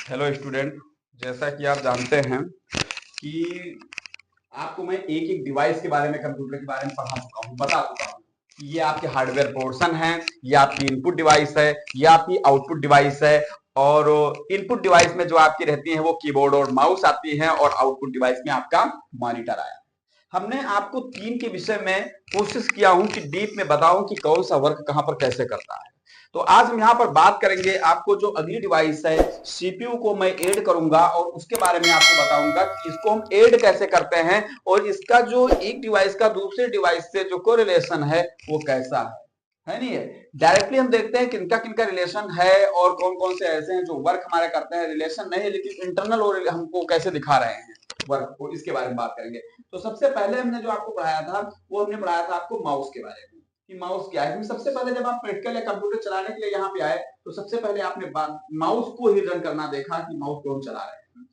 Hello student, जैसा कि आप जानते हैं कि आपको मैं एक एक डिवाइस के बारे में, कंप्यूटर के बारे में पढ़ा चुका हूँ, बता चुका हूँ कि ये आपके हार्डवेयर पोर्शन है, ये आपकी इनपुट डिवाइस है, ये आपकी आउटपुट डिवाइस है। और इनपुट डिवाइस में जो आपकी रहती है वो कीबोर्ड और माउस आती है, और आउटपुट डिवाइस में आपका मॉनिटर आया। हमने आपको तीन के विषय में कोशिश किया हूं कि डीप में बताऊं कि कौन सा वर्क कहां पर कैसे करता है। तो आज हम यहां पर बात करेंगे, आपको जो अगली डिवाइस है सीपीयू को मैं ऐड करूंगा और उसके बारे में आपको बताऊंगा कि इसको हम ऐड कैसे करते हैं, और इसका जो एक डिवाइस का दूसरे डिवाइस से जो कोरिलेशन है वो कैसा है नहीं है। डायरेक्टली हम देखते हैं किनका किनका रिलेशन है और कौन कौन से ऐसे हैं जो वर्क हमारे करते हैं, रिलेशन नहीं है लेकिन इंटरनल और हमको कैसे दिखा रहे हैं वर्क को, इसके बारे में बात करेंगे। तो सबसे पहले हमने जो आपको पढ़ाया था वो हमने पढ़ाया था आपको माउस के बारे में कि माउस क्या है। सबसे पहले जब आप प्रैक्टिकल या कंप्यूटर चलाने के लिए यहाँ पे आए तो सबसे पहले आपने माउस को ही रन करना देखा कि माउस को हम चला रहे हैं,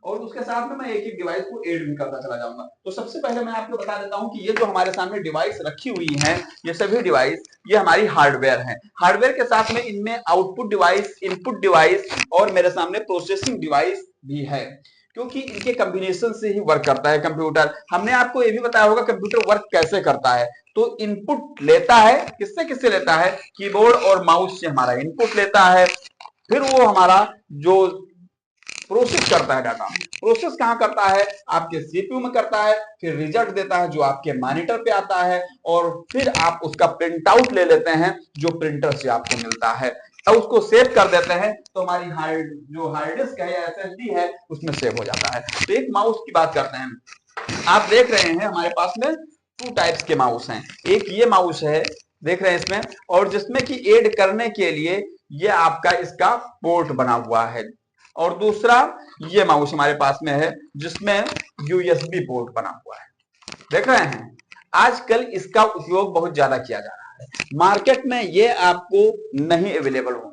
और उसके साथ में मैं एक एक डिवाइस को ऐड भी करता चला जाऊंगा। तो सबसे पहले मैं आपको बता देता हूं कि ये जो हमारे सामने डिवाइस रखी हुई है, ये सभी डिवाइस ये हमारी हार्डवेयर है। हार्डवेयर के साथ में इनमें आउटपुट डिवाइस, इनपुट डिवाइस और मेरे सामने प्रोसेसिंग डिवाइस भी है, क्योंकि इनके कॉम्बिनेशन से ही वर्क करता है कंप्यूटर। हमने आपको ये भी बताया होगा कंप्यूटर वर्क कैसे करता है। तो इनपुट लेता है, किससे किससे लेता है, कीबोर्ड और माउस से हमारा इनपुट लेता है, फिर वो हमारा जो प्रोसेस करता है, डाटा प्रोसेस कहां करता है, आपके सीपीयू में करता है, फिर रिजल्ट देता है जो आपके मॉनिटर पे आता है, और फिर आप उसका प्रिंट आउट ले लेते हैं जो प्रिंटर से आपको मिलता है, और उसको सेव कर देते हैं तो हमारी हार्ड डिस्क है या एसएसडी है उसमें सेव हो जाता है। तो एक माउस की बात करते हैं। आप देख रहे हैं हमारे पास में टू टाइप्स के माउस हैं। एक ये माउस है, देख रहे हैं इसमें, और जिसमें कि ऐड करने के लिए ये आपका इसका पोर्ट बना हुआ है, और दूसरा ये माउस हमारे पास में है जिसमें यूएसबी पोर्ट बना हुआ है। देख रहे हैं, आजकल इसका उपयोग बहुत ज्यादा किया जा रहा है। मार्केट में ये आपको नहीं अवेलेबल होंगे,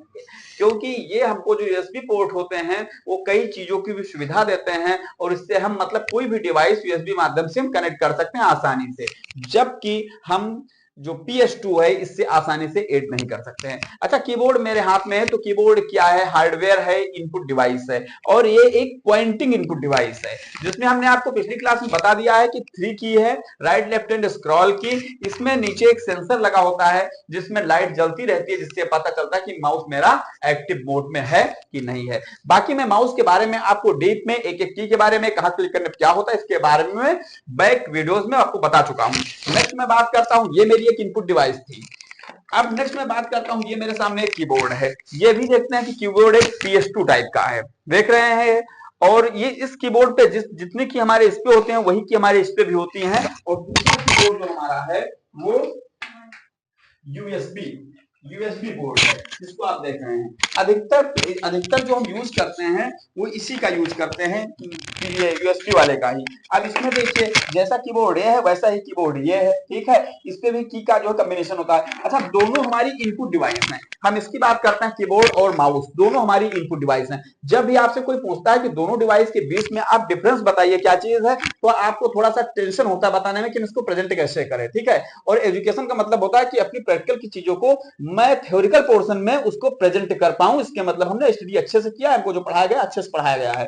क्योंकि ये हमको जो यूएसबी पोर्ट होते हैं वो कई चीजों की भी सुविधा देते हैं, और इससे हम मतलब कोई भी डिवाइस यूएसबी माध्यम से हम कनेक्ट कर सकते हैं आसानी से, जबकि हम जो PS2 है इससे आसानी से ऐड नहीं कर सकते हैं। अच्छा, कीबोर्ड मेरे हाथ में है, तो कीबोर्ड क्या है, हार्डवेयर है, इनपुट डिवाइस है, और ये एक पॉइंटिंग इनपुट डिवाइस है, जिसमें हमने आपको पिछली क्लास में बता दिया है कि 3 की है, राइट लेफ्ट एंड स्क्रॉल की। इसमें नीचे एक सेंसर लगा होता है जिसमें लाइट जलती रहती है, जिससे पता चलता है कि माउस मेरा एक्टिव मोड में है कि नहीं है। बाकी मैं माउस के बारे में आपको डीप में एक एक की के बारे में, कहां क्लिक करने क्या होता है, इसके बारे में बैक वीडियोस में आपको बता चुका हूं। नेक्स्ट मैं बात करता हूं, ये मेरी एक इनपुट डिवाइस थी। अब नेक्स्ट मैं बात करता हूं, ये मेरे सामने एक कीबोर्ड है। ये भी देखते हैं कि कीबोर्ड एक PS2 टाइप का है, देख रहे हैं। और ये इस कीबोर्ड पे जितने की हमारे इस पे होते हैं वही की हमारे इस पे भी होती हैं। और दूसरा कीबोर्ड जो हमारा है वो यूएसबी यूएसबी बोर्ड है, जिसको आप देख रहे हैं। अधिकतर अधिकतर जो हम यूज करते हैं वो इसी का यूज करते हैं, ये यूएसबी वाले का ही। अब इसमें देखिए, जैसा कीबोर्ड ये है वैसा ही कीबोर्ड ये है, ठीक है। इस पे भी की का जो कॉम्बिनेशन होता है। अच्छा, दोनों हमारी इनपुट डिवाइस हैं। हम इसकी बात करते हैं, कीबोर्ड और माउस दोनों हमारी इनपुट डिवाइस हैं। जब भी आपसे कोई पूछता है कि दोनों डिवाइस के बीच में आप डिफरेंस बताइए क्या चीज है, तो आपको थोड़ा सा टेंशन होता है बताने में कि इसको प्रेजेंट कैसे करें, ठीक है। और एजुकेशन का मतलब होता है कि अपनी प्रैक्टिकल की चीजों को मैं थ्योरिकल पोर्शन में उसको प्रेजेंट कर पाऊं, इसके मतलब हमने स्टडी अच्छे से किया है, हमको जो पढ़ाया गया अच्छे से पढ़ाया गया है।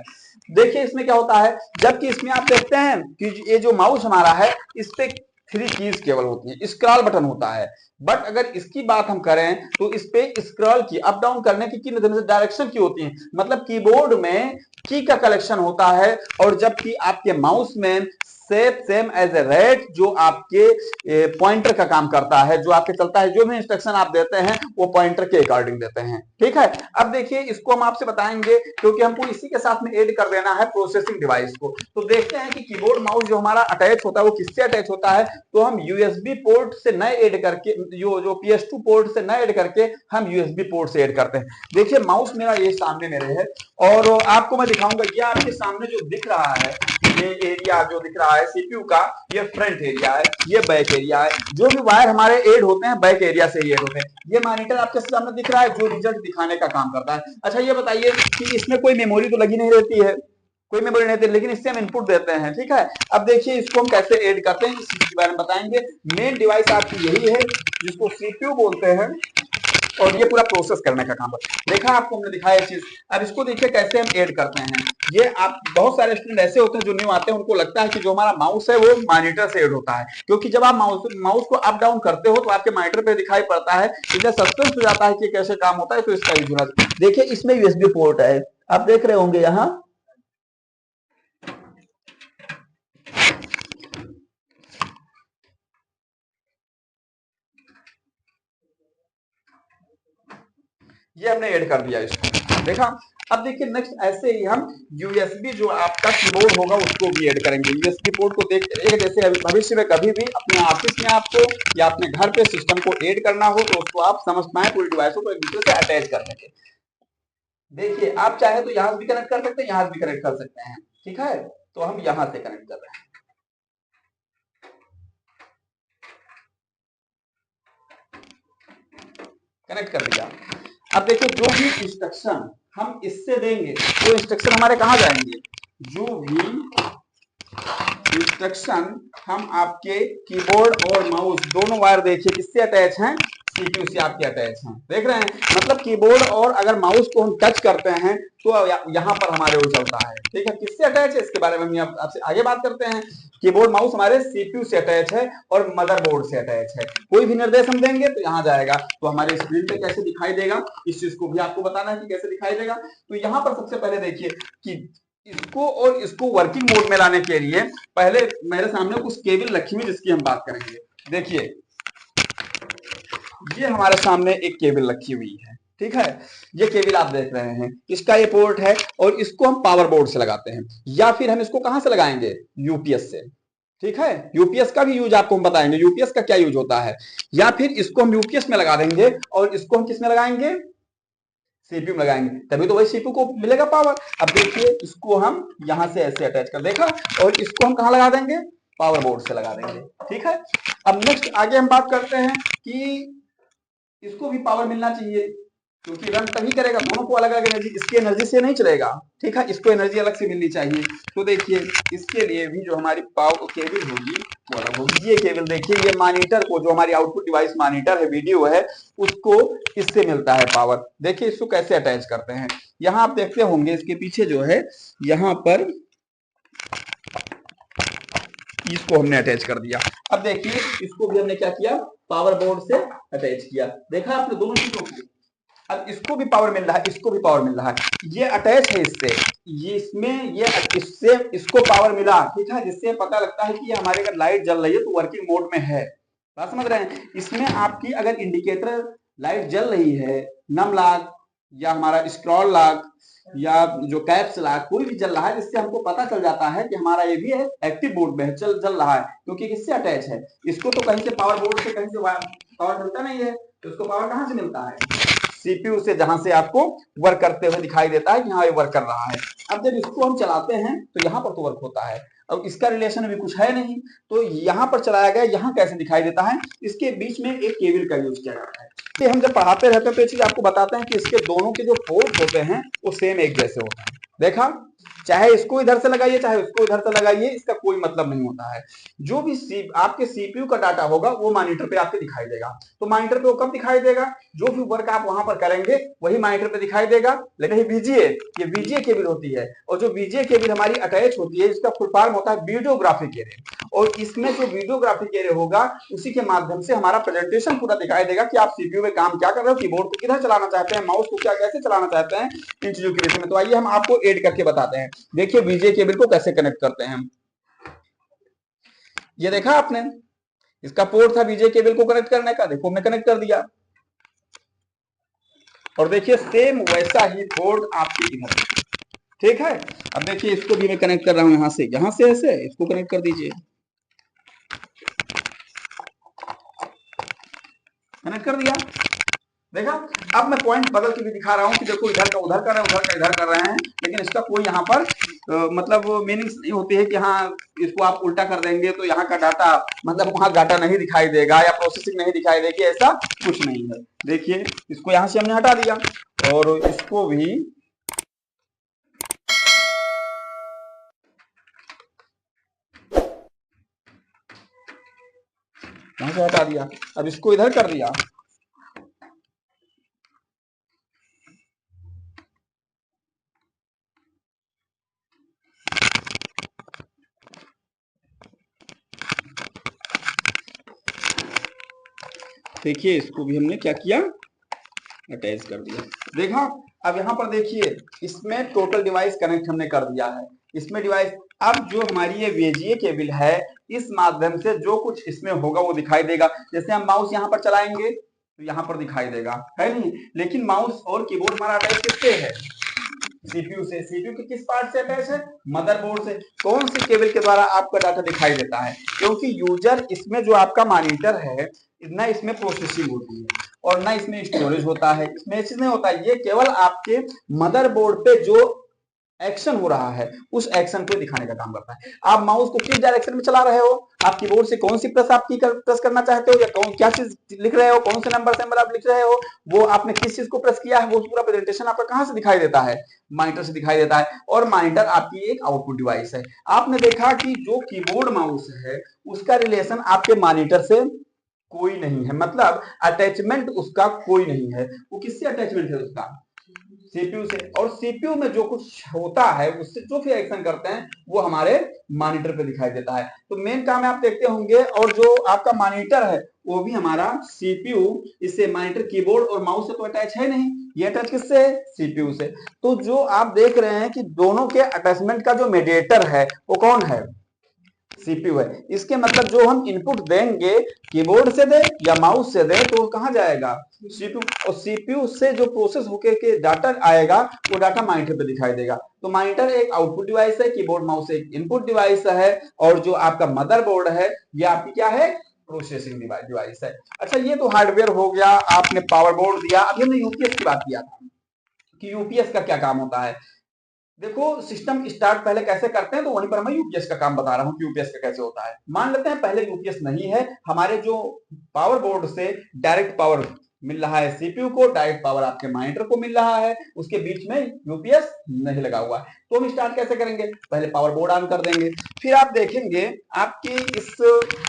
देखिए इसमें क्या होता है, जबकि इसमें आप देखते हैं कि ये जो माउस हमारा है इस पे 3 कीज केवल होती है, स्क्रॉल बटन होता है। बट अगर इसकी बात हम करें तो इस पे स्क्रॉल की, अप डाउन करने की डायरेक्शन की होती है, मतलब कीबोर्ड में की का कलेक्शन होता है, और जबकि आपके माउस में सेम एज ए रेट जो आपके पॉइंटर का काम करता है, जो आपके चलता है, जो भी इंस्ट्रक्शन आप देते हैं वो पॉइंटर के अकॉर्डिंग देते हैं, ठीक है। अब देखिए इसको हम आपसे बताएंगे क्योंकि हमको इसी के साथ में ऐड कर देना है प्रोसेसिंग डिवाइस को। तो देखते हैं कि कीबोर्ड माउस जो हमारा अटैच होता है वो किससे अटैच होता है। तो हम यूएसबी पोर्ट से न ऐड करके, जो PS2 पोर्ट से न ऐड करके हम यूएसबी पोर्ट से ऐड करते हैं। देखिए माउस मेरा ये सामने मेरे है, और आपको मैं दिखाऊंगा, ये आपके सामने जो दिख रहा है, ये एरिया जो दिख रहा है सीपीयू का, ये फ्रंट एरिया है, ये बैक एरिया है। जो भी वायर हमारे ऐड होते हैं बैक एरिया से ही ऐड होते हैं। ये मॉनिटर आपके सामने दिख रहा है जो रिजल्ट दिखाने का काम करता है। अच्छा ये बताइए कि इसमें कोई मेमोरी तो लगी नहीं रहती है, कोई मेमोरी नहीं रहती, लेकिन इससे हम इनपुट देते हैं, ठीक है। अब देखिए इसको हम कैसे ऐड करते हैं इसके बारे में बताएंगे। मेन डिवाइस आपकी यही है जिसको सीपीयू बोलते हैं, और ये पूरा प्रोसेस करने का काम है। देखा आपको हमने दिखाया ये चीज। अब इसको देखिए कैसे हम ऐड करते हैं। ये आप बहुत सारे स्टूडेंट ऐसे होते हैं जो न्यू आते हैं, उनको लगता है कि जो हमारा माउस है वो मॉनिटर से ऐड होता है, क्योंकि जब आप माउस को अप डाउन करते हो तो आपके मॉनिटर पे दिखाई पड़ता है, इसलिए सस्पेंस हो जाता है कि कैसे काम होता है। तो इसका यूज होना चाहिए। देखिए इसमें यूएसबी पोर्ट है, आप देख रहे होंगे यहाँ। ये हमने ऐड कर दिया इसको, देखा। अब देखिए नेक्स्ट ऐसे ही हम यूएसबी जो आपका कीबोर्ड होगा उसको भी ऐड करेंगे। यूएसबी पोर्ट को देख जैसे भविष्य में कभी भी अपने ऑफिस में आपको या अपने घर पे सिस्टम को ऐड करना हो तो उसको आप समझ पाए पूरी डिवाइसों को एक दूसरे से अटैच करने के। देखिए आप चाहे तो यहां से भी कनेक्ट कर सकते हैं, यहां से भी कनेक्ट कर सकते हैं, ठीक है। तो हम यहां से कनेक्ट कर रहे हैं, कनेक्ट कर दिया। अब देखिए जो भी इंस्ट्रक्शन हम इससे देंगे वो इंस्ट्रक्शन हमारे कहां जाएंगे। जो भी इंस्ट्रक्शन हम आपके कीबोर्ड और माउस दोनों वायर देखिए किससे अटैच हैं, सीपीयू से आपके अटैच हैं, देख रहे हैं। मतलब कीबोर्ड और अगर माउस को हम टच करते हैं तो यहाँ पर हमारे वो चलता है, ठीक है। किससे अटैच है इसके बारे में हम आपसे आगे बात करते हैं। कीबोर्ड माउस हमारे सीपीयू से अटैच है और मदरबोर्ड से अटैच है। कोई भी निर्देश हम देंगे तो यहाँ जाएगा, तो हमारे स्क्रीन पे कैसे दिखाई देगा इस चीज को भी आपको बताना है कि कैसे दिखाई देगा। तो यहाँ पर सबसे पहले देखिए कि इसको और इसको वर्किंग मोड में लाने के लिए पहले मेरे सामने कुछ केबल रखी हुई जिसकी हम बात करेंगे। देखिए ये हमारे सामने एक केबल रखी हुई है, ठीक है। ये केबल आप देख रहे हैं, इसका ये पोर्ट है और इसको हम पावर बोर्ड से लगाते हैं, या फिर हम इसको कहां से लगाएंगे, यूपीएस से, ठीक है। यूपीएस का भी यूज आपको हम बताएंगे, यूपीएस का क्या यूज होता है। या फिर इसको हम यूपीएस में लगा देंगे और इसको हम किस में लगाएंगे, सीपीयू में लगाएंगे, तभी तो वही सीपीयू को मिलेगा पावर। अब देखिए इसको हम यहां से ऐसे अटैच कर देखा, और इसको हम कहां लगा देंगे, पावर बोर्ड से लगा देंगे, ठीक है। अब नेक्स्ट आगे हम बात करते हैं कि इसको भी पावर मिलना चाहिए, क्योंकि रन तभी करेगा, दोनों को अलग अलग एनर्जी, इसकी एनर्जी से नहीं चलेगा, ठीक है। इसको एनर्जी अलग से मिलनी चाहिए। तो देखिए इसके लिए भी जो हमारी पावर केबल होगी वो अलग होगी। ये केबल देखिए, ये मॉनिटर को, जो हमारी आउटपुट डिवाइस मॉनिटर है, वीडियो है, उसको इससे मिलता है पावर। देखिए इसको कैसे अटैच करते हैं। यहाँ आप देखते होंगे इसके पीछे जो है, यहाँ पर इसको हमने अटैच कर दिया। अब देखिए इसको भी हमने क्या किया, पावर बोर्ड से अटैच किया, देखा आपने दोनों चीजों को। अब इसको भी पावर मिल रहा है, इसको भी पावर मिल रहा है, ये अटैच है इससे, ये इसमें ये इससे इसको पावर मिला, ठीक है, जिससे पता लगता है कि ये हमारे अगर लाइट जल रही है तो वर्किंग मोड में है। बात समझ रहे हैं। इसमें आपकी अगर इंडिकेटर लाइट जल रही है, नम लाग या हमारा स्क्रॉल लाग या जो कैप्स लाग कोई भी जल रहा है, जिससे हमको पता चल जाता है कि हमारा ये भी है एक्टिव मोड में है, जल रहा है, क्योंकि किससे अटैच है। इसको तो कहीं से पावर बोर्ड से कहीं से पावर मिलता नहीं है, तो इसको पावर कहां से मिलता है, सीपीयू से, जहां से आपको वर्क करते हुए दिखाई देता है कि हाँ ये वर्क कर रहा है। अब जब इसको हम चलाते हैं तो यहाँ पर तो वर्क होता है, अब इसका रिलेशन भी कुछ है नहीं, तो यहाँ पर चलाया गया, यहाँ कैसे दिखाई देता है, इसके बीच में एक केबल का यूज किया जाता है। ये हम जब पढ़ाते रहते हैं तो ये चीज आपको बताते हैं कि इसके दोनों के जो पोर्ट होते हैं वो सेम एक जैसे होते हैं, देखा। चाहे इसको इधर से लगाइए चाहे उसको इधर से लगाइए, इसका कोई मतलब नहीं होता है। जो भी आपके सीपीयू का डाटा होगा वो मॉनिटर पे आपके दिखाई देगा। तो मॉनिटर पे वो कब दिखाई देगा, जो भी वर्क आप वहां पर करेंगे वही मॉनिटर पे दिखाई देगा। लेकिन ये वीजीए, ये वीजीए केबल होती है, और जो वीजीए केबल हमारी अटैच होती है, इसका फुल फॉर्म होता है वीडियोग्राफिक एरे, और इसमें जो वीडियोग्राफिक एरे होगा उसी के माध्यम से हमारा प्रेजेंटेशन पूरा दिखाई देगा कि आप सीपीयू में काम क्या कर रहे हो, कीबोर्ड को किधर चलाना चाहते हैं, माउस को क्या कैसे चलाना चाहते हैं, इन चीजों के विषय में। तो आइए हम आपको ऐड करके बताते हैं। देखिए वीजीए केबल को कैसे कनेक्ट करते हैं हम। ये देखा आपने, इसका पोर्ट था वीजीए केबल को कनेक्ट करने का, देखो मैं कनेक्ट कर दिया। और देखिए सेम वैसा ही पोर्ट आपके इधर, ठीक है। अब देखिए इसको भी मैं कनेक्ट कर रहा हूं, यहां से ऐसे इसको कनेक्ट कर दीजिए, कनेक्ट कर दिया, देखा। अब मैं पॉइंट बदल के भी दिखा रहा हूं कि देखो इधर का उधर कर रहे हैं, उधर का इधर कर रहे हैं, लेकिन इसका कोई यहाँ पर मतलब मीनिंग्स नहीं होती है कि हाँ इसको आप उल्टा कर देंगे तो यहाँ का डाटा, मतलब वहां डाटा नहीं दिखाई देगा या प्रोसेसिंग नहीं दिखाई देगी, ऐसा कुछ नहीं है। देखिए इसको यहां से हमने हटा दिया और इसको भी यहां से हटा दिया, अब इसको इधर कर दिया, देखिए इसको भी हमने क्या किया, अटैच कर दिया। देखा, अब यहाँ पर देखिए इसमें टोटल डिवाइस कनेक्ट हमने कर दिया है, इसमें डिवाइस। अब जो हमारी ये VGA केबल है, इस माध्यम से जो कुछ इसमें होगा वो दिखाई देगा। जैसे हम माउस यहाँ पर चलाएंगे तो यहाँ पर दिखाई देगा, है नहीं। लेकिन माउस और कीबोर्ड हमारा अटैच किससे है, सीपीयू से। सीपीयू के किस पार्ट से अटैच है, मदरबोर्ड से। कौन सी केबल के द्वारा आपका डाटा दिखाई देता है, क्योंकि यूजर इसमें जो आपका मॉनिटर है, ना इसमें प्रोसेसिंग होती है और ना इसमें स्टोरेज होता है, इसमें चीज नहीं होता है। ये केवल आपके मदरबोर्ड पे जो एक्शन हो रहा है उस एक्शन को दिखाने का काम करता है। आप माउस को किस डायरेक्शन में चला रहे हो, आप कीबोर्ड से कौन सी प्रेस आप प्रेस करना चाहते हो, या कौन क्या चीज लिख रहे हो, कौन से नंबर सिंबल आप लिख रहे हो, वो आपने किस चीज को प्रेस किया है, वो पूरा प्रेजेंटेशन आपका कहां से दिखाई देता है, मॉनिटर से दिखाई देता है। और मॉनिटर आपकी एक आउटपुट डिवाइस है। आपने देखा कि जो कीबोर्ड माउस है उसका रिलेशन आपके मॉनिटर से कोई नहीं है, मतलब अटैचमेंट उसका कोई नहीं है। वो किससे अटैचमेंट है उसका, सीपीयू से। और सीपीयू में जो कुछ होता है उससे जो भी एक्शन करते हैं वो हमारे मॉनिटर पे दिखाई देता है। तो मेन काम आप देखते होंगे। और जो आपका मॉनिटर है वो भी हमारा सीपीयू, इससे मॉनिटर कीबोर्ड और माउस से तो अटैच है नहीं, ये अटैच किससे है, सीपीयू से। तो जो आप देख रहे हैं कि दोनों के अटैचमेंट का जो मीडिएटर है वो कौन है, सीपीयू है। इसके मतलब जो हम इनपुट देंगे कीबोर्ड से दे या माउस से दे तो कहां जाएगा, सीपीयू। और सीपीयू से जो प्रोसेस होकर के डाटा आएगा वो डाटा मॉनिटर पे दिखाई देगा। तो मॉनिटर एक आउटपुट डिवाइस है, कीबोर्ड माउस एक इनपुट डिवाइस है, और जो आपका मदरबोर्ड है ये आपकी क्या है, प्रोसेसिंग डिवाइस है। अच्छा, ये तो हार्डवेयर हो गया, आपने पावर बोर्ड दिया। अभी हमने यूपीएस की बात किया था कि यूपीएस का क्या काम होता है। देखो, सिस्टम स्टार्ट पहले कैसे करते हैं, तो वहीं पर मैं यूपीएस का काम बता रहा हूं कि यूपीएस का कैसे होता है। मान लेते हैं पहले यूपीएस नहीं है, हमारे जो पावर बोर्ड से डायरेक्ट पावर मिल रहा है सीपीयू को, डायरेक्ट पावर आपके मॉनिटर को मिल रहा है, उसके बीच में यूपीएस नहीं लगा हुआ है। तो हम स्टार्ट कैसे करेंगे, पहले पावर बोर्ड ऑन कर देंगे। फिर आप देखेंगे आपकी इस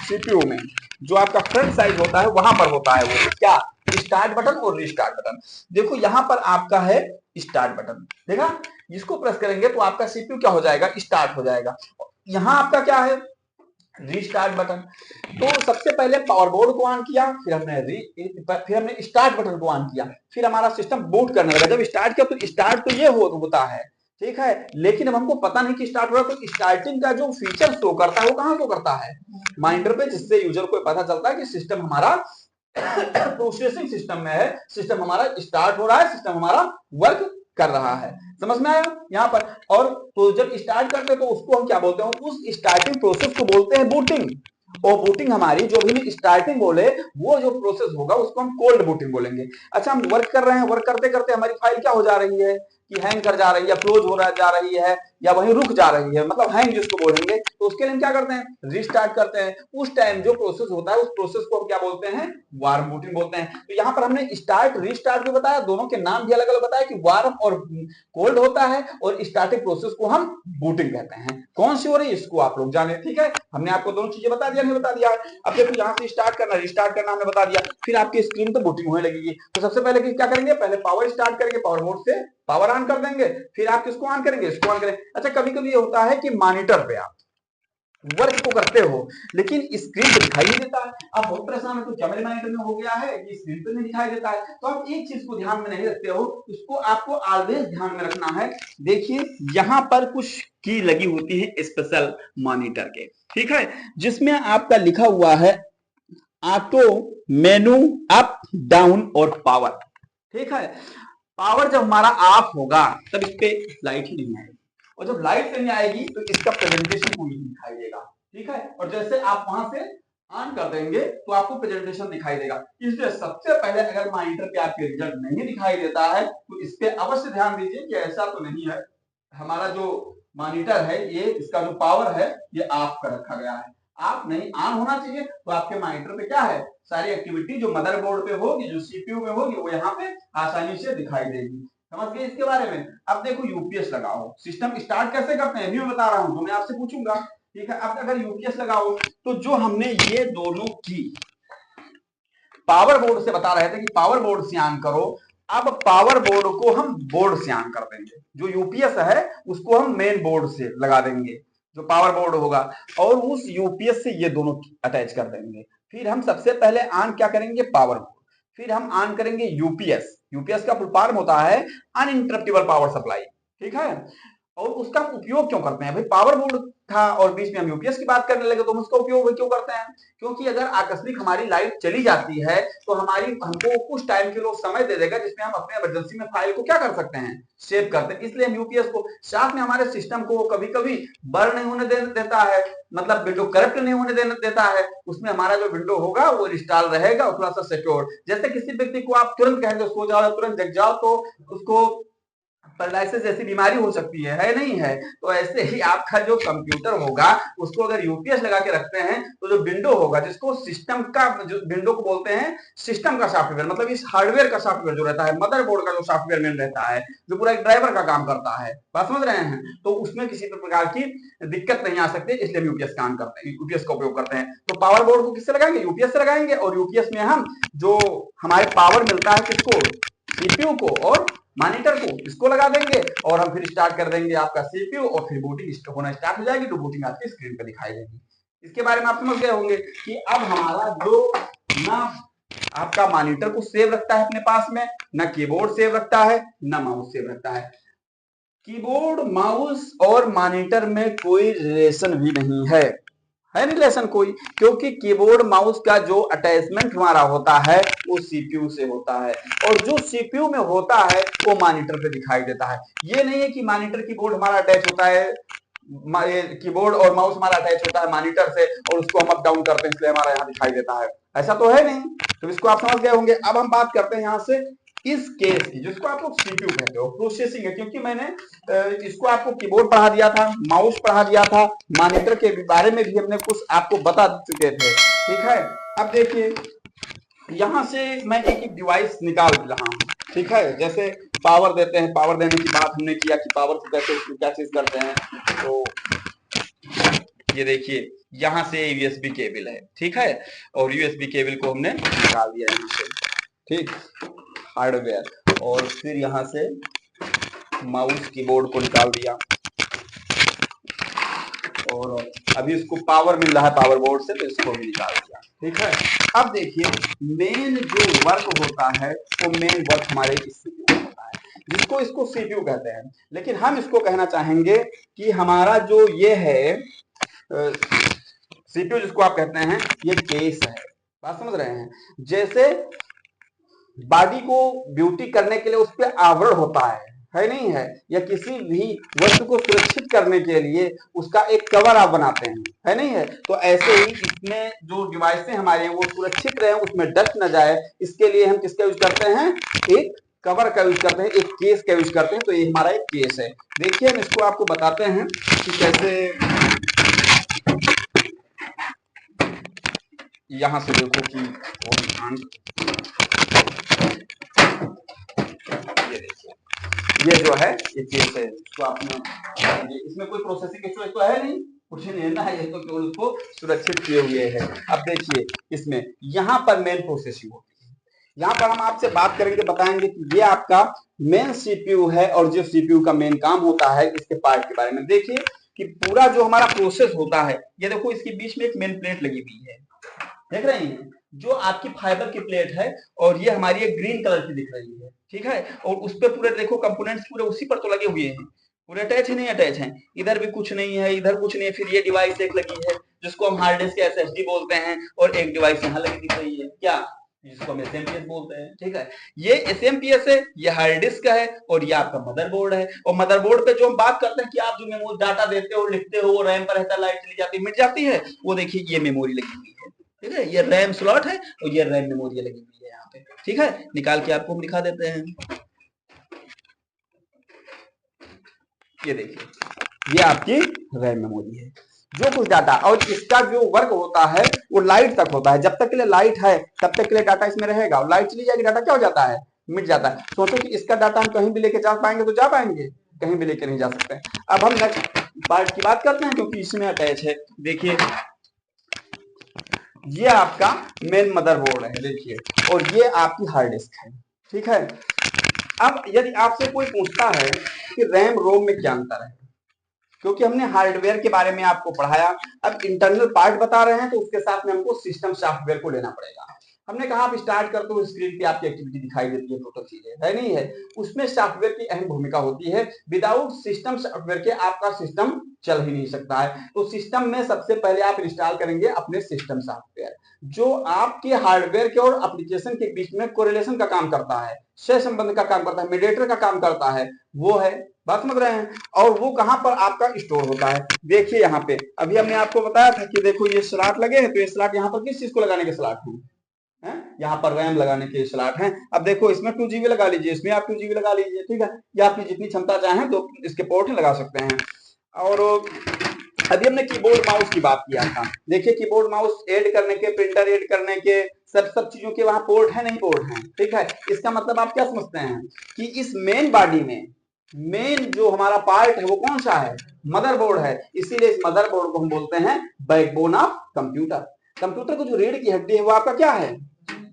सीपीयू में जो आपका फ्रंट साइड होता है वहां पर होता है वो क्या, स्टार्ट बटन और रीस्टार्ट बटन। देखो यहां पर आपका है स्टार्ट बटन, देखा, इसको प्रेस करेंगे तो आपका सीपीयू क्या हो जाएगा, स्टार्ट हो जाएगा। यहां आपका क्या है, रीस्टार्ट बटन। तो सबसे पहले पावर बोर्ड को ऑन किया, फिर हमने स्टार्ट बटन को ऑन किया, फिर हमारा सिस्टम बूट करने लगा। जब स्टार्ट किया तो स्टार्ट तो ये होता है, ठीक है। लेकिन अब हमको पता नहीं कि स्टार्ट हो रहा है, तो स्टार्टिंग का जो फीचर शो करता है वो कहां शो करता है, मॉनिटर पे, जिससे यूजर को पता चलता है कि सिस्टम हमारा प्रोसेसिंग सिस्टम में है, सिस्टम हमारा स्टार्ट हो रहा है, सिस्टम हमारा वर्क कर रहा है। समझ में आया यहाँ पर। और तो जब स्टार्ट करते हैं तो उसको हम क्या बोलते हैं, उस स्टार्टिंग प्रोसेस को बोलते हैं बूटिंग। और बूटिंग हमारी जो भी स्टार्टिंग बोले वो जो प्रोसेस होगा उसको हम कोल्ड बूटिंग बोलेंगे। अच्छा, हम वर्क कर रहे हैं, वर्क करते करते हमारी फाइल क्या हो जा रही है कि हैंग कर जा रही है, क्लोज हो जा रही है, या वहीं रुक जा रही है, मतलब हैंग जिसको बोलेंगे। तो उसके लिए हम क्या करते हैं, रीस्टार्ट करते हैं। उस टाइम जो प्रोसेस होता है उस प्रोसेस को हम क्या बोलते हैं, वार्म बूटिंग बोलते हैं। तो यहाँ पर हमने स्टार्ट रीस्टार्ट भी बताया, दोनों के नाम भी अलग अलग बताया कि वार्म और कोल्ड होता है, और स्टार्टिंग प्रोसेस को हम बूटिंग कहते हैं। कौन सी हो रही है इसको आप लोग जाने, ठीक है। हमने आपको दोनों चीजें बता दिया, नहीं बता दिया। अब देखो यहाँ से स्टार्ट करना, रिस्टार्ट करना हमने बता दिया। फिर आपकी स्क्रीन तो बूटिंग होने लगेगी। तो सबसे पहले क्या करेंगे, पहले पावर स्टार्ट करेंगे, पावर मोड से पावर ऑन कर देंगे, फिर आप किसको ऑन करेंगे, इसको ऑन करेंगे। अच्छा, कभी कभी ये होता है कि मॉनिटर पे आप वर्क को करते हो लेकिन स्क्रीन पे दिखाई नहीं देता है, आप बहुत परेशान हो, तो क्या मेरे मॉनिटर में हो गया है कि स्क्रीन पे नहीं दिखाई देता है। तो आप एक चीज को ध्यान में नहीं रखते हो, उसको आपको ऑलवेज ध्यान में रखना है। देखिए यहाँ पर कुछ की लगी होती है स्पेशल मॉनिटर के, ठीक है, जिसमें आपका लिखा हुआ है ऑटो, मेनू, अप, डाउन और पावर, ठीक है। पावर जब हमारा ऑफ होगा तब इस पे लाइट ही नहीं आएगी, और जब लाइट नहीं आएगी तो इसका प्रेजेंटेशन पूरी दिखाई देगा, ठीक है। और जैसे आप वहां से ऑन कर देंगे तो आपको प्रेजेंटेशन दिखाई देगा। इसलिए सबसे पहले अगर मॉनिटर पे आपके रिजल्ट नहीं दिखाई देता है तो इस पे अवश्य ध्यान दीजिए कि ऐसा तो नहीं है हमारा जो मॉनिटर है ये, इसका जो पावर है ये ऑफ कर रखा गया है, आप नहीं, ऑन होना चाहिए। तो आपके मॉनिटर पे क्या है, सारी एक्टिविटी जो मदरबोर्ड पे होगी, जो सीपीयू में होगी, वो यहाँ पे आसानी से दिखाई देगी। समझ गए इसके बारे में। अब देखो यूपीएस लगाओ, सिस्टम स्टार्ट कैसे करते हैं मैं बता रहा हूं, तो मैं आपसे पूछूंगा, ठीक है। अब अगर यूपीएस लगाओ तो जो हमने ये दोनों की पावर बोर्ड से बता रहे थे कि पावर बोर्ड से ऑन करो, अब पावर बोर्ड को हम बोर्ड से ऑन कर देंगे, जो यूपीएस है उसको हम मेन बोर्ड से लगा देंगे, जो पावर बोर्ड होगा, और उस यूपीएस से ये दोनों अटैच कर देंगे। फिर हम सबसे पहले ऑन क्या करेंगे, पावर बोर्ड, फिर हम ऑन करेंगे यूपीएस। यूपीएस का फुल फॉर्म होता है अनइंटरप्टेबल पावर सप्लाई, ठीक है। और उसका उपयोग क्यों करते हैं भाई, पावर बोर्ड था और बीच में हम यूपीएस की बात करने लगे तो हम उसका उपयोग क्यों करते हैं, क्योंकि अगर आकस्मिक हमारी लाइट चली जाती है तो हमारी हमको कुछ टाइम के लिए समय दे देगा जिसमें हम अपने इमरजेंसी में फाइल को क्या कर सकते हैं, सेव करते हैं। इसलिए हम यूपीएस को, साथ में हमारे सिस्टम को कभी कभी बर्न नहीं होने देता है, मतलब विंडो करप्ट नहीं होने देता है, उसमें हमारा जो विंडो होगा वो इंस्टॉल रहेगा और थोड़ा सा सिक्योर। जैसे किसी व्यक्ति को आप तुरंत कहेंगे सो जाओ, तुरंत जग जाओ, तो उसको पैरालिसिस जैसी बीमारी हो सकती है नहीं है। तो ऐसे ही आपका जो कंप्यूटर होगा उसको अगर यूपीएस लगा के रखते हैं तो जो विंडो होगा, जिसको सिस्टम का, जो विंडो को बोलते हैं सिस्टम का सॉफ्टवेयर, मतलब इस हार्डवेयर का सॉफ्टवेयर जो रहता है, मदरबोर्ड का जो सॉफ्टवेयर मेन रहता है, जो पूरा एक ड्राइवर का काम करता है, बात समझ रहे हैं, तो उसमें किसी प्रकार की दिक्कत नहीं आ सकती, इसलिए हम यूपीएस काम करते हैं, यूपीएस का उपयोग करते हैं। तो पावर बोर्ड को किससे लगाएंगे, यूपीएस से लगाएंगे, और यूपीएस में हम जो हमारे पावर मिलता है किसको, सीपीयू को और मॉनिटर को, इसको लगा देंगे और हम फिर स्टार्ट कर देंगे आपका सीपीयू, और फिर बूटिंग होना स्टार्ट हो जाएगी, तो बूटिंग आपकी स्क्रीन पर दिखाई देगी। इसके बारे में आप समझ गए होंगे कि अब हमारा जो ना आपका मॉनिटर को सेव रखता है अपने पास में, ना कीबोर्ड सेव रखता है, ना माउस सेव रखता है। कीबोर्ड, माउस और मॉनिटर में कोई रिलेशन भी नहीं है नहीं रिलेशन कोई, क्योंकि कीबोर्ड माउस का जो अटैचमेंट हमारा होता है वो सीपीयू से होता है, और जो सीपीयू में होता है वो मॉनिटर पे दिखाई देता है। ये नहीं है कि मॉनिटर कीबोर्ड हमारा अटैच होता है, कीबोर्ड और माउस हमारा अटैच होता है मॉनिटर से और उसको हम अप डाउन करते हैं इसलिए हमारा यहाँ दिखाई देता है, ऐसा तो है नहीं। तो इसको आप समझ गए होंगे। अब हम बात करते हैं यहाँ से इस केस की, जिसको आप लोग सीपीयू कहते हो, प्रोसेसिंग है, क्योंकि मैंने इसको आपको कीबोर्ड पढ़ा दिया था, माउस पढ़ा दिया था, मॉनिटर के बारे में भी हमने कुछ आपको बता चुके थे, ठीक है। अब देखिए यहां से मैं एक एक डिवाइस निकाल रहा हूं, ठीक है। जैसे पावर देते हैं, पावर देने की बात हमने किया कि पावर से कैसे क्या चीज करते हैं, तो ये देखिए यहां से यूएसबी केबल है, ठीक है, और यूएसबी केबल को हमने निकाल दिया यहां से, ठीक, हार्डवेयर, और फिर यहां से माउस कीबोर्ड को निकाल दिया, और अभी इसको पावर मिल रहा है पावर बोर्ड से, तो इसको भी निकाल दिया, ठीक है। अब देखिए मेन जो वर्क होता है वो मेन वर्क हमारे सीपीयू में होता है, जिसको इसको सीपीयू कहते हैं, लेकिन हम इसको कहना चाहेंगे कि हमारा जो ये है सीपीयू जिसको आप कहते हैं ये केस है, बात समझ रहे हैं। जैसे बॉडी को ब्यूटी करने के लिए उस पर आवरण होता है नहीं है, या किसी भी वस्तु को सुरक्षित करने के लिए उसका एक कवर आप बनाते हैं, है नहीं है, तो ऐसे ही इसमें जो डिवाइसें हमारे हैं वो सुरक्षित रहे, उसमें डस्ट न जाए, इसके लिए हम किसका यूज करते हैं, एक कवर का यूज करते हैं, एक केस का यूज करते हैं। तो ये हमारा एक केस है। देखिए हम इसको आपको बताते हैं कि कैसे, यहां से देखो कि ये देखिए ये जो है ये केस है, इसको आपने, इसमें कोई प्रोसेसिंग इशू तो है नहीं, कुछ नहीं है ना, ये तो केवल उसको सुरक्षित किए हुए है। अब देखिए इसमें यहाँ पर मेन प्रोसेसिंग होती है, यहाँ पर हम आपसे बात करेंगे, बताएंगे कि ये आपका मेन सीपीयू है, और जो सीपीयू का मेन काम होता है इसके पार्ट के बारे में देखिए कि पूरा जो हमारा प्रोसेस होता है, ये देखो इसके बीच में एक मेन प्लेट लगी हुई है, देख रहे हैं, जो आपकी फाइबर की प्लेट है, और ये हमारी एक ग्रीन कलर की दिख रही है, ठीक है, और उस पर पूरे देखो कंपोनेंट्स पूरे उसी पर तो लगे हुए हैं, पूरे अटैच है नहीं अटैच हैं, इधर भी कुछ नहीं है, इधर कुछ नहीं है। फिर ये डिवाइस एक लगी है जिसको हम हार्ड डिस्क एसएसडी बोलते हैं, और एक डिवाइस यहाँ लगी दिख रही है क्या, जिसको हम एसएमपीएस बोलते हैं, ठीक है। ये एसएमपीएस है, ये हार्ड डिस्क है, और ये आपका मदरबोर्ड है। और मदरबोर्ड पे जो हम बात करते हैं कि आप जो मेमोरी डाटा देते हो, लिखते हो, वो रैम पर रहता है, लाइट चली जाती है, मिट जाती है, वो देखिए ये मेमोरी लगी हुई है, ठीक है, ये रैम स्लॉट है और ये रैम मेमोरी लगी हुई है यहाँ पे, ठीक है। निकाल के आपको हम दिखा देते हैं, ये देखिए ये आपकी रैम मेमोरी है, जो कुछ डाटा, और इसका जो वर्क होता है वो लाइट तक होता है, जब तक के लिए लाइट है तब तक के लिए डाटा इसमें रहेगा, और लाइट चली जाएगी डाटा क्या हो जाता है, मिट जाता है। सोचो कि इसका डाटा हम कहीं भी लेके जा पाएंगे, तो जा पाएंगे, कहीं भी लेके नहीं जा सकते। अब हम नेक्स्ट पार्ट की बात करते हैं, क्योंकि इसमें अटैच है। देखिए ये आपका मेन मदरबोर्ड है, देखिए, और ये आपकी हार्ड डिस्क है, ठीक है। अब यदि आपसे कोई पूछता है कि रैम रोम में क्या अंतर है, क्योंकि हमने हार्डवेयर के बारे में आपको पढ़ाया। अब इंटरनल पार्ट बता रहे हैं तो उसके साथ में हमको सिस्टम सॉफ्टवेयर को लेना पड़ेगा। हमने कहा आप स्टार्ट करते हो, स्क्रीन पे आपकी एक्टिविटी दिखाई देती है, टोटल चीजें है नहीं है, उसमें सॉफ्टवेयर की अहम भूमिका होती है। विदाउट सिस्टम सॉफ्टवेयर के आपका सिस्टम चल ही नहीं सकता है। तो सिस्टम में सबसे पहले आप इंस्टॉल करेंगे अपने सिस्टम सॉफ्टवेयर, जो आपके हार्डवेयर के और एप्लीकेशन के बीच में कोरिलेशन का काम करता है, सह संबंध का काम करता है, मीडिएटर का काम करता है, वो है, बात समझ रहे हैं। और वो कहां पर आपका स्टोर होता है, देखिए यहाँ पे अभी हमने आपको बताया था कि देखो ये स्लॉट लगे हैं, तो ये स्लॉट यहाँ पर किस चीज को लगाने के स्लॉट हैं, यहाँ पर रैम लगाने के स्लॉट हैं। अब देखो इसमें 2 GB लगा लीजिए, इसमें आप 2 GB लगा लीजिए, ठीक है, या आपकी जितनी क्षमता चाहें तो इसके पोर्ट लगा सकते हैं। और अभी हमने कीबोर्ड माउस की बात किया था, देखिए कीबोर्ड माउस ऐड करने के, प्रिंटर ऐड करने के, सब चीजों के वहां पोर्ट है नहीं, पोर्ट है, ठीक है। इसका मतलब आप क्या समझते हैं कि इस मेन बॉडी में मेन जो हमारा पार्ट है वो कौन सा है, मदरबोर्ड है। इसीलिए इस मदरबोर्ड को हम बोलते हैं बैकबोन ऑफ कंप्यूटर। कंप्यूटर को जो रीढ़ की हड्डी है वो आपका क्या है,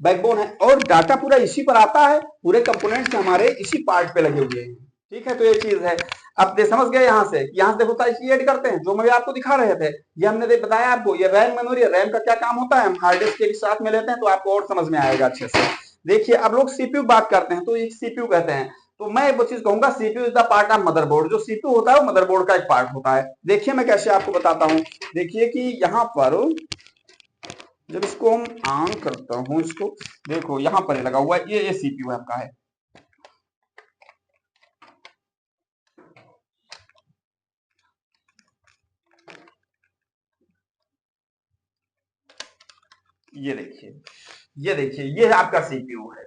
बैकबोन है, और डाटा पूरा इसी पर आता है, पूरे कंपोनेंट्स हमारे इसी पार्ट पे लगे हुए हैं, ठीक है। तो ये चीज है। अब समझ गए यहाँ से देखो साइज ऐड करते हैं, जो मैं आपको दिखा रहे थे, ये हमने बताया आपको, ये रैम मेमोरी, रैम का क्या काम होता है, हम हार्ड डिस्क के साथ में लेते हैं तो आपको और समझ में आएगा अच्छे से। देखिए अब लोग सीपीयू बात करते हैं तो एक सीपीयू कहते हैं, तो मैं वो चीज कहूंगा CPU is the part of motherboard. जो सीपीयू होता है वो मदरबोर्ड का एक पार्ट होता है। देखिए मैं कैसे आपको बताता हूँ, देखिए कि यहाँ पर जब इसको हम ऑन करता हूँ, इसको देखो यहाँ पर लगा हुआ है, ये सीपीयू आपका है। ये देखिए ये आपका सीपीयू है,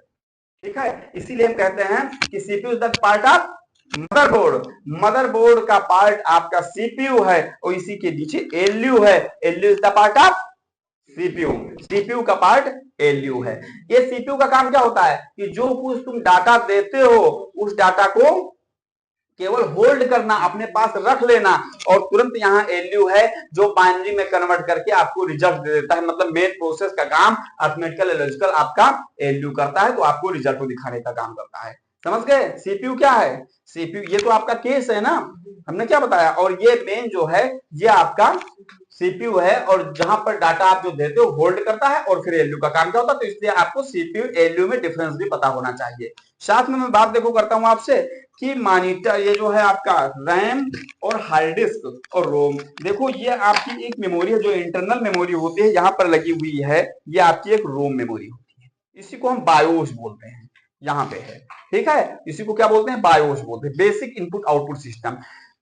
ठीक है। इसीलिए हम कहते हैं कि CPU is the part of motherboard. Motherboard का पार्ट आपका सीपीयू है, और इसी के नीचे एलयू है, ALU is the part of CPU. CPU का पार्ट एलयू है। ये सीपीयू का काम क्या होता है कि जो कुछ तुम डाटा देते हो उस डाटा को केवल होल्ड करना, अपने पास रख लेना, और तुरंत यहाँ एलयू है जो बाइनरी में कन्वर्ट करके आपको रिजल्ट दे देता है। मतलब मेन प्रोसेस का काम अरिथमेटिकल लॉजिकल आपका एलयू करता है, तो आपको रिजल्ट को दिखाने का काम करता है। समझ गए सीपीयू क्या है, सीपीयू ये तो आपका केस है ना, हमने क्या बताया। और ये मेन जो है ये आपका सीपीयू है, और जहां पर डाटा आप जो देते हो होल्ड करता है, और फिर एलयू का काम क्या होता है। तो इसलिए आपको सीपीयू एलयू में डिफरेंस भी पता होना चाहिए। साथ में मैं बात देखो करता हूं आपसे कि मॉनिटर, ये जो है आपका रैम और हार्ड डिस्क और रोम, देखो ये आपकी एक मेमोरी है जो इंटरनल मेमोरी होती है, यहाँ पर लगी हुई है, ये आपकी एक रोम मेमोरी होती है, इसी को हम बायोस बोलते हैं, यहाँ पे है, ठीक है। इसी को क्या बोलते हैं, बायोस बोलते हैं, बेसिक इनपुट आउटपुट सिस्टम।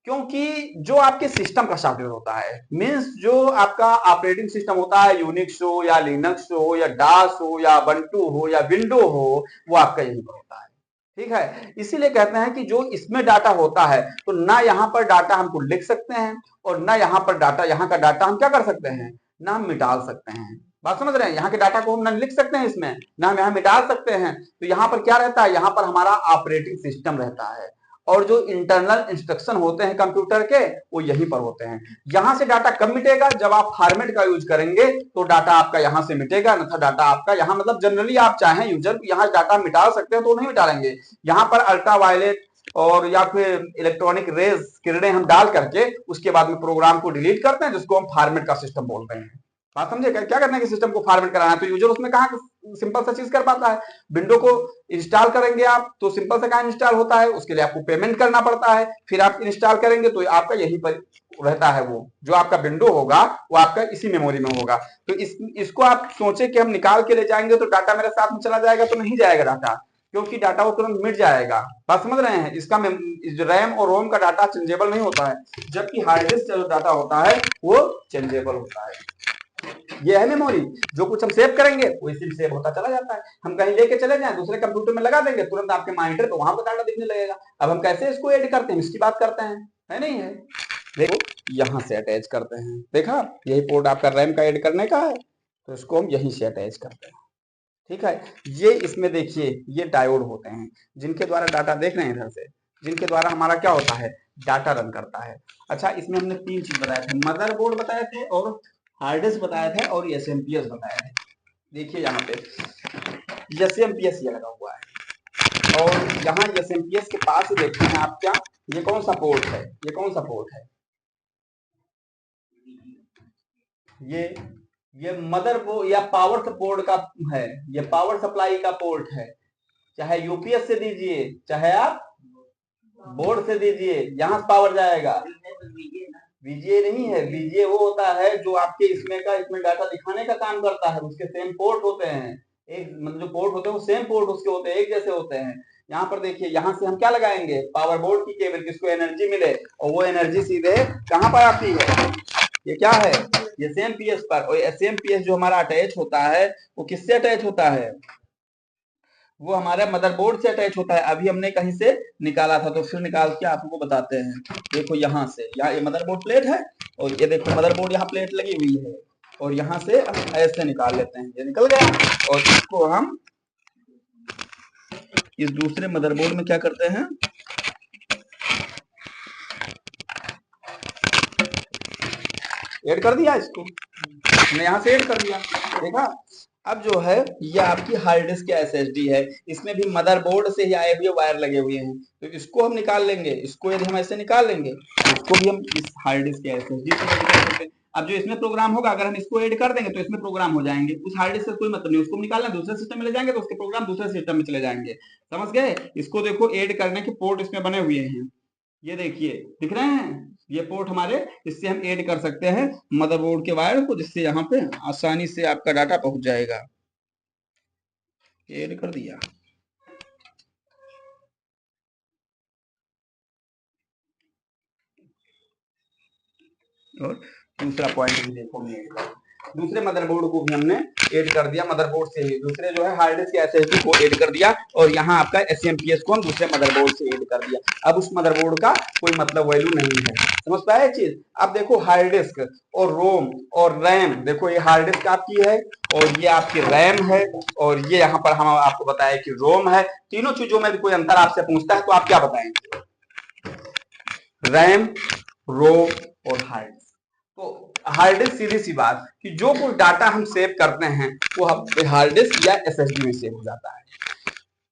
क्योंकि जो आपके सिस्टम का सॉफ्टवेयर होता है, मीन्स जो आपका ऑपरेटिंग सिस्टम होता है, यूनिक्स हो या लिनक्स हो या डास हो या बंटू हो या विंडो हो, वो आपका यहीं पर होता है, ठीक है। इसीलिए कहते हैं कि जो इसमें डाटा होता है, तो ना यहाँ पर डाटा हमको लिख सकते हैं, और ना यहाँ पर डाटा, यहाँ का डाटा हम क्या कर सकते हैं, ना हम मिटा सकते हैं। बात समझ रहे हैं, यहाँ के डाटा को हम ना लिख सकते हैं इसमें, ना हम यहाँ मिटा सकते हैं। तो यहाँ पर क्या रहता है, यहाँ पर हमारा ऑपरेटिंग सिस्टम रहता है, और जो इंटरनल इंस्ट्रक्शन होते हैं कंप्यूटर के वो यहीं पर होते हैं। यहां से डाटा कब मिटेगा, जब आप फॉर्मेट का यूज करेंगे तो डाटा आपका यहां से मिटेगा, अन्यथा डाटा आपका यहाँ, मतलब जनरली आप चाहें यूजर यहाँ डाटा मिटा सकते हैं तो नहीं मिटाएंगे। यहाँ पर अल्ट्रा वायलेट और या फिर इलेक्ट्रॉनिक रेज किरणें हम डाल करके उसके बाद में प्रोग्राम को डिलीट करते हैं, जिसको हम फॉर्मेट का सिस्टम बोलते हैं। बात समझे, क्या करना है कि सिस्टम को फॉर्मेट कराना है, तो यूजर उसमें कहाँ सिंपल सा चीज कर पाता है। विंडो को इंस्टॉल करेंगे आप तो सिंपल से कहाँ इंस्टॉल होता है, उसके लिए आपको पेमेंट करना पड़ता है, फिर आप इंस्टॉल करेंगे तो आपका यहीं पर रहता है, वो जो आपका विंडो होगा वो आपका इसी मेमोरी में होगा। तो इसको आप सोचे कि हम निकाल के ले जाएंगे तो डाटा मेरे साथ में चला जाएगा, तो नहीं जाएगा डाटा, क्योंकि डाटा वो तुरंत मिट जाएगा। बात समझ रहे हैं, इसका रैम और रोम का डाटा चेंजेबल नहीं होता है, जबकि हार्ड डिस्क का जो डाटा होता है वो चेंजेबल होता है। ये है मेमोरी, जो कुछ हम सेव करेंगे वो इसी में सेव होता चला जाता है। हम कहीं लेके चले जाएं दूसरे कंप्यूटर में लगा देंगे, तुरंत आपके मॉनिटर पे वहां पर डाटा दिखने लगेगा। अब हम कैसे इसको ऐड करते हैं, इसकी बात करते हैं, है नहीं है। देखो यहां से अटैच करते हैं, देखा यही पोर्ट आपका रैम का ऐड करने का है, तो इसको हम यहीं से अटैच करते हैं, ठीक है। ये इसमें देखिए ये डायोड होते हैं जिनके द्वारा डाटा देख रहे हैं इधर से, जिनके द्वारा हमारा क्या होता है, डाटा रन करता है। अच्छा इसमें हमने 3 चीज बताए थे, मदरबोर्ड बताए थे और हार्ड डिस्क बताया था और एसएमपीएस बताया है। देखिए यहाँ पे एसएमपीएस ये लगा हुआ है, और यहाँ एसएमपीएस के पास ही देखते हैं आप क्या, ये कौन सा पोर्ट है, ये कौन सा पोर्ट है, ये ये मदर बोर्ड या पावर बोर्ड का है, ये पावर सप्लाई का पोर्ट है। चाहे यूपीएस से दीजिए, चाहे आप बोर्ड से दीजिए, यहां से पावर जाएगा। वीजीए नहीं है, वीजीए वो होता है जो आपके इसमें डाटा दिखाने का काम करता है। उसके सेम पोर्ट होते हैं, एक मतलब जो पोर्ट होते हैं वो सेम पोर्ट उसके होते हैं, एक जैसे होते हैं। यहाँ पर देखिए, यहाँ से हम क्या लगाएंगे, पावर बोर्ड की केबल, किसको एनर्जी मिले, और वो एनर्जी सीधे कहाँ पर आती है, ये क्या है, ये सेम पीएस पर। और सेम पीएस जो हमारा अटैच होता है वो किससे अटैच होता है, वो हमारे मदरबोर्ड से अटैच होता है। अभी हमने कहीं से निकाला था तो फिर निकाल के आपको बताते हैं। देखो यहाँ से, यहाँ ये मदरबोर्ड प्लेट है, और ये देखो मदरबोर्ड यहाँ प्लेट लगी हुई है, और यहाँ से ऐसे निकाल लेते हैं, ये निकल गया। और इसको हम इस दूसरे मदरबोर्ड में क्या करते हैं, ऐड कर दिया, इसको हमने यहाँ से ऐड कर दिया, देखा। अब जो है ये आपकी हार्ड डिस्क या एसएसडी है, इसमें भी मदरबोर्ड से ही आए हुए वायर लगे हुए हैं, तो इसको हम निकाल लेंगे। इसको यदि हम ऐसे निकाल लेंगे, इसको भी हम इस हार्ड डिस्क या एसएसडी से निकाल सकते हैं। अब जो इसमें प्रोग्राम होगा, अगर हम इसको ऐड कर देंगे तो इसमें प्रोग्राम हो जाएंगे। उस हार्ड डिस्क से कोई मतलब नहीं, उसको निकालना दूसरे सिस्टम में ले जाएंगे तो उसके प्रोग्राम दूसरे सिस्टम में चले जाएंगे। समझ गए। इसको देखो, ऐड करने के पोर्ट इसमें बने हुए हैं, ये देखिए दिख रहे हैं, ये पोर्ट हमारे, इससे हम ऐड कर सकते हैं मदरबोर्ड के वायर को, जिससे यहाँ पे आसानी से आपका डाटा पहुंच जाएगा। ऐड कर दिया। और दूसरा पॉइंट भी देखो, दूसरे मदरबोर्ड को भी हमने ऐड कर दिया, मदरबोर्ड से ही दूसरे जो है हार्ड डिस्क या एसएसडी को ऐड कर दिया, और यहाँ आपका एसएमपीएस को हम दूसरे मदरबोर्ड से ऐड कर दिया। अब उस मदरबोर्ड का कोई मतलब वैल्यू नहीं है। समझ पाए चीज। अब देखो, हार्ड डिस्क और रोम और रैम, देखो ये हार्ड डिस्क आपकी है और ये आपकी रैम है, और ये यहाँ पर हम आपको बताया कि रोम है। तीनों चीजों में कोई अंतर आपसे पूछता है तो आप क्या बताएंगे, रैम, रोम और हार्ड। तो हार्ड डिस्क, सीधी सी बात कि जो कुछ डाटा हम सेव करते हैं वो हार्ड डिस्क या एसएसडी में सेव हो जाता है।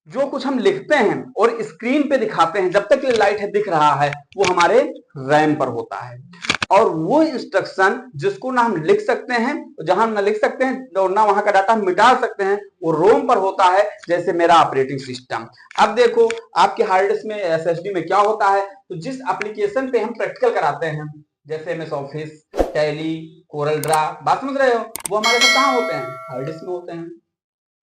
जो कुछ हम लिखते हैं और स्क्रीन पे दिखाते हैं, जब तक ये लाइट है दिख रहा है, वो हमारे रैम पर होता है। और वो इंस्ट्रक्शन जिसको ना हम लिख सकते हैं, जहां ना लिख सकते हैं और ना वहां का डाटा हम मिटा सकते हैं, वो रोम पर होता है, जैसे मेरा ऑपरेटिंग सिस्टम। अब देखो, आपके हार्ड डिस्क में, एसएसडी में क्या होता है, तो जिस एप्लीकेशन पे हम प्रैक्टिकल कराते हैं, जैसे MS office, tally, Corel Draw, बात समझ रहे हो, वो हमारे पास कहाँ होते हैं, हार्ड डिस्क में होते हैं।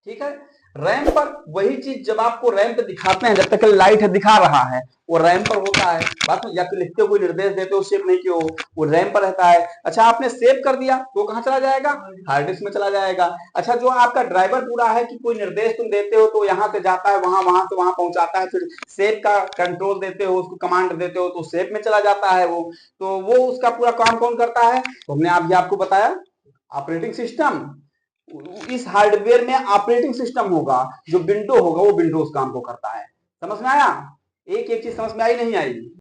ठीक है। रैम पर वही चीज जब आपको रैम पे दिखाते हैं, जब तक लाइट है दिखा रहा है, वो रैम पर होता है। बात, या फिर लिखते हो, कोई निर्देश देते हो, सेव नहीं किया हो, वो रैम पर रहता है। अच्छा, आपने सेव कर दिया तो कहाँ चला जाएगा, हार्ड डिस्क में चला जाएगा। अच्छा, जो आपका ड्राइवर पूरा है कि कोई निर्देश तुम देते हो तो यहाँ से जाता है वहां, वहां से वहां पहुंचाता है, फिर सेव का कंट्रोल देते हो, उसको कमांड देते हो तो सेव में चला जाता है वो। तो वो उसका पूरा काम कौन करता है, तो हमने अभी आपको बताया, ऑपरेटिंग सिस्टम। इस हार्डवेयर में ऑपरेटिंग सिस्टम होगा, जो विंडो होगा वो विंडोज काम को करता है। समझ में आया, एक एक चीज समझ में आई नहीं आई।